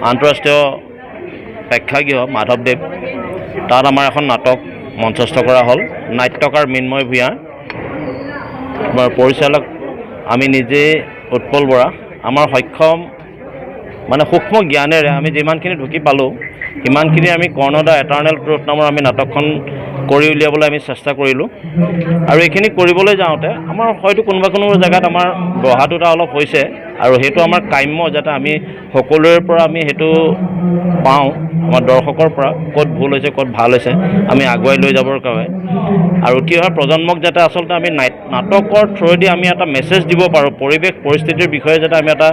আন্তঃৰাষ্ট্ৰীয় প্ৰেক্ষাগৃহ মাধৱদেৱ তাত আমাৰ এখন নাটক মঞ্চস্থ কৰা হ'ল। নাট্যকাৰ মৃন্ময় ভূঞা, পৰিচালক আমি নিজে উৎপল বৰা। আমাৰ সক্ষম মানে সূক্ষ্ম জ্ঞানেৰে আমি যিমানখিনি ঢুকি পালোঁ সিমানখিনি আমি কৰ্ণ দ্য এটাৰ্নেল ট্ৰুথ নামৰ আমি নাটকখন কৰি উলিয়াবলৈ আমি চেষ্টা কৰিলোঁ। আৰু এইখিনি কৰিবলৈ যাওঁতে আমাৰ হয়তো কোনোবা জেগাত আমাৰ বহাটোটা অলপ হৈছে, আৰু সেইটো আমাৰ কাম্য যাতে আমি সকলোৰে পৰা আমি সেইটো পাওঁ, আমাৰ দৰ্শকৰ পৰা ক'ত ভুল হৈছে ক'ত ভাল হৈছে আমি আগুৱাই লৈ যাবৰ কাৰণে, আৰু উঠি অহা প্ৰজন্মক যাতে আচলতে আমি নাটকৰ থ্ৰুৱেদি আমি এটা মেছেজ দিব পাৰোঁ, পৰিৱেশ পৰিস্থিতিৰ বিষয়ে যাতে আমি এটা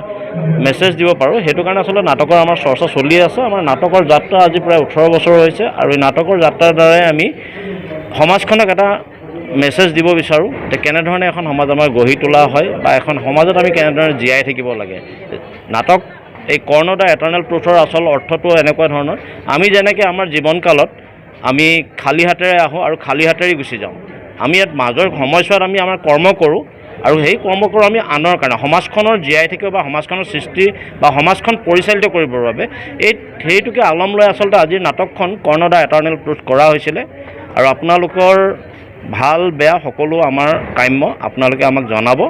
মেছেজ দিব পাৰোঁ, সেইটো কাৰণে আচলতে নাটকৰ আমাৰ চৰ্চা চলি আছে। আমাৰ নাটকৰ যাত্ৰা আজি প্ৰায় 18 বছৰ হৈছে, আৰু এই নাটকৰ যাত্ৰাৰ দ্বাৰাই আমি সমাজখনক এটা মেছেজ দিব বিচাৰোঁ যে কেনেধৰণে এখন সমাজ আমাৰ গঢ়ি তোলা হয়, বা এখন সমাজত আমি কেনেধৰণে জীয়াই থাকিব লাগে। নাটক এই কৰ্ণ দ্য এটাৰ্নেল ট্ৰুথৰ আচল অৰ্থটো এনেকুৱা ধৰণৰ, আমি যেনেকৈ আমাৰ জীৱনকালত আমি খালী হাতেৰে আহোঁ আৰু খালী হাতেৰে গুচি যাওঁ। আমি ইয়াত মাজৰ সময়ছোৱাত আমি আমাৰ কৰ্ম কৰোঁ, আৰু সেই কৰ্ম কৰোঁ আমি আনৰ কাৰণে, সমাজখনৰ জীয়াই থাকিব বা সমাজখনৰ সৃষ্টি বা সমাজখন পৰিচালিত কৰিবৰ বাবে। সেইটোকে আলম লৈ আচলতে আজিৰ নাটকখন কৰ্ণ দ্য এটাৰ্নেল ট্ৰুথ কৰা হৈছিলে। আৰু আপোনালোকৰ ভাল বেয়া সকলো আমাৰ কাম্য, আপোনালোকে আমাক জনাব।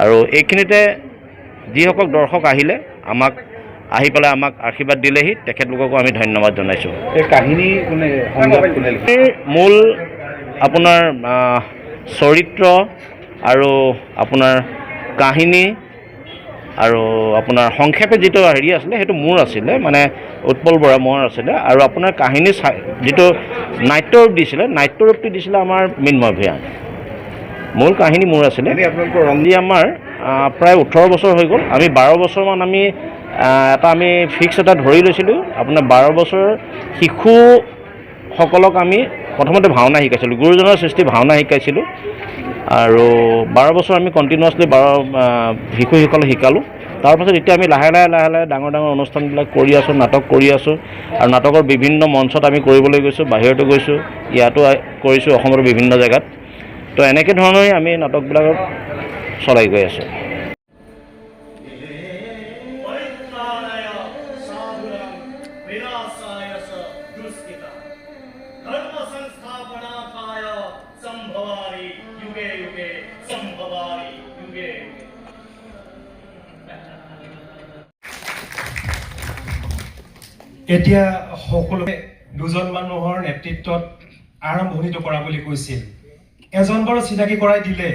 আৰু এইখিনিতে যিসকল দৰ্শক আহিলে আহি পেলাই আমাক আশীৰ্বাদ দিলেহি, তেখেতলোককো আমি ধন্যবাদ জনাইছোঁ। এই কাহিনী মূল আপোনাৰ চৰিত্ৰ আৰু আপোনাৰ কাহিনী আৰু আপোনাৰ সংক্ষেপে যিটো হেৰি আছিলে সেইটো মোৰ আছিলে, মানে উৎপল বৰা মোৰ আছিলে। আৰু আপোনাৰ কাহিনী যিটো নাট্যৰূপ দিছিলে, নাট্যৰূপটো দিছিলে আমাৰ মৃন্ময় ভূঞা। মূল কাহিনী মোৰ আছিলে। আপোনালোকৰ ৰংগী আমাৰ প্ৰায় 18 বছৰ হৈ গ'ল। আমি 12 বছৰমান আমি ফিক্স এটা ধৰি লৈছিলোঁ। আপোনাৰ 12 বছৰ শিশুসকলক আমি প্ৰথমতে ভাওনা শিকাইছিলোঁ, গুৰুজনৰ সৃষ্টি ভাওনা শিকাইছিলোঁ। আৰু 12 বছৰ আমি কণ্টিনিউৱাছলি শিশুসকলক শিকালোঁ। তাৰপাছত এতিয়া আমি লাহে লাহে ডাঙৰ অনুষ্ঠানবিলাক কৰি আছোঁ, নাটক কৰি আছোঁ। আৰু নাটকৰ বিভিন্ন মঞ্চত আমি কৰিবলৈ গৈছোঁ, বাহিৰতো গৈছোঁ, ইয়াতো কৰিছোঁ, অসমৰ বিভিন্ন জেগাত। তো এনেকৈ ধৰণেই আমি নাটকবিলাক চলাই গৈ আছোঁ। এতিয়া সকলোৱে দুজন মানুহৰ নেতৃত্বত আৰম্ভণিটো কৰা বুলি কৈছিল। এজন বাৰু চিনাকি কৰাই দিলে।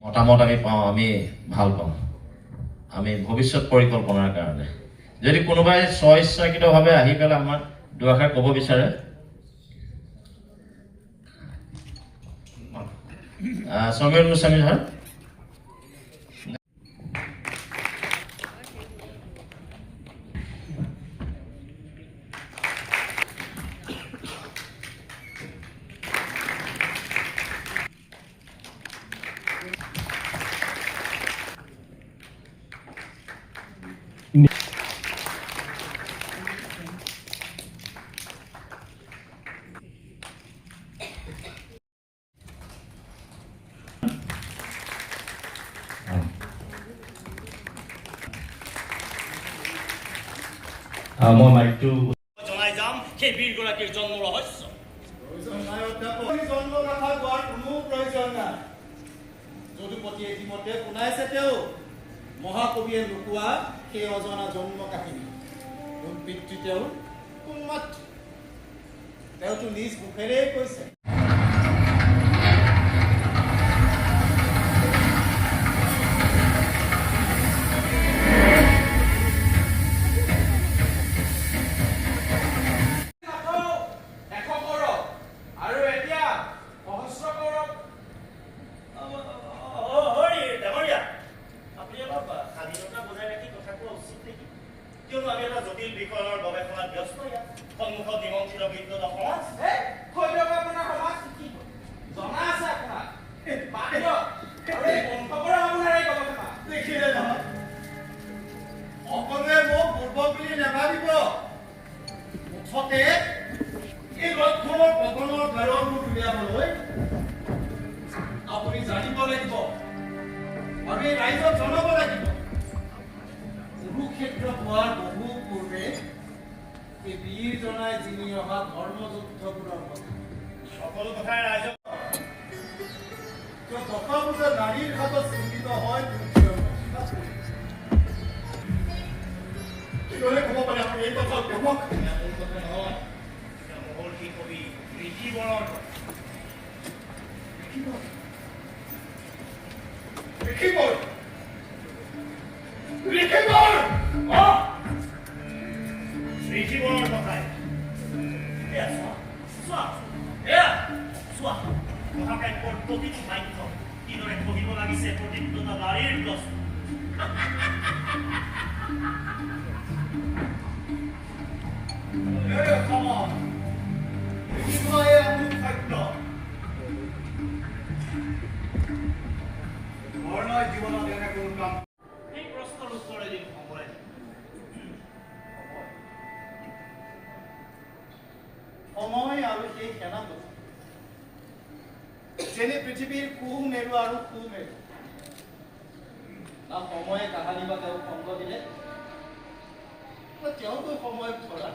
মতামত আমি পাওঁ, আমি ভাল পাওঁ, আমি ভৱিষ্যত পৰিকল্পনাৰ কাৰণে। যদি কোনোবাই স্বইচ্ছাকৃতভাৱে আহি পেলাই আমাক দুআষাৰ ক'ব বিচাৰে, সমীৰ গোস্বামী ছাৰ। মই মাইকটো জনাই যাম সেই বীৰগৰাকীৰ জন্ম ৰহস্য। জন্ম কথা কোৱাৰ কোনো প্ৰয়োজন নাই। যদুপতিয়ে ইতিমধ্যে শুনাইছে তেওঁ মহাকবিয়ে লুকোৱা সেই অজনা জন্ম কাহিনী। কোন পিতৃ তেওঁৰ, কোন মাতৃ, তেওঁতো নিজ মুখেৰে কৈছে। কিয়নো আমি এটা জটিল বিষয়ৰ গৱেষণাত ব্যস্ত। ইয়াত সন্মুখত নিমন্ত্ৰিত বিদ্যুৎ সমাজ এই ৰাইজক জনাব লাগিব কুৰুক্ষেত্ৰ হোৱাৰ বহু পূৰ্বে এই বীৰ জনাই জিনি অহা ধৰ্মযুদ্ধবোৰৰ কথা সকলো কথাই ৰাইজক টকা পইচা নাৰীৰ হাতত চিন্তিত হয় কিদৰে ক'ব পাৰে আপুনি এই কথা কওক মোৰ কথা নহয় মহৰ্ষি কবি ঋষিবৰৰ ঋষিবৰৰ কথাই এয়া চোৱা এয়া চোৱা মহাকাব্যৰ প্ৰতিটো বাক্য কিদৰে পঢ়িব লাগিছে প্ৰতিটো নাৰীৰ প্ৰশ্ন জীৱনত এনে কোনো কাম এই প্ৰশ্নৰ উত্তৰে দিম সময় সময় আৰু সেই সেনাপতি যেনে পৃথিৱীৰ সুমেৰু আৰু সুমেৰু সময়ে কাহানি বা তেওঁক সংগ দিলে তেওঁকৈ সময় ধৰা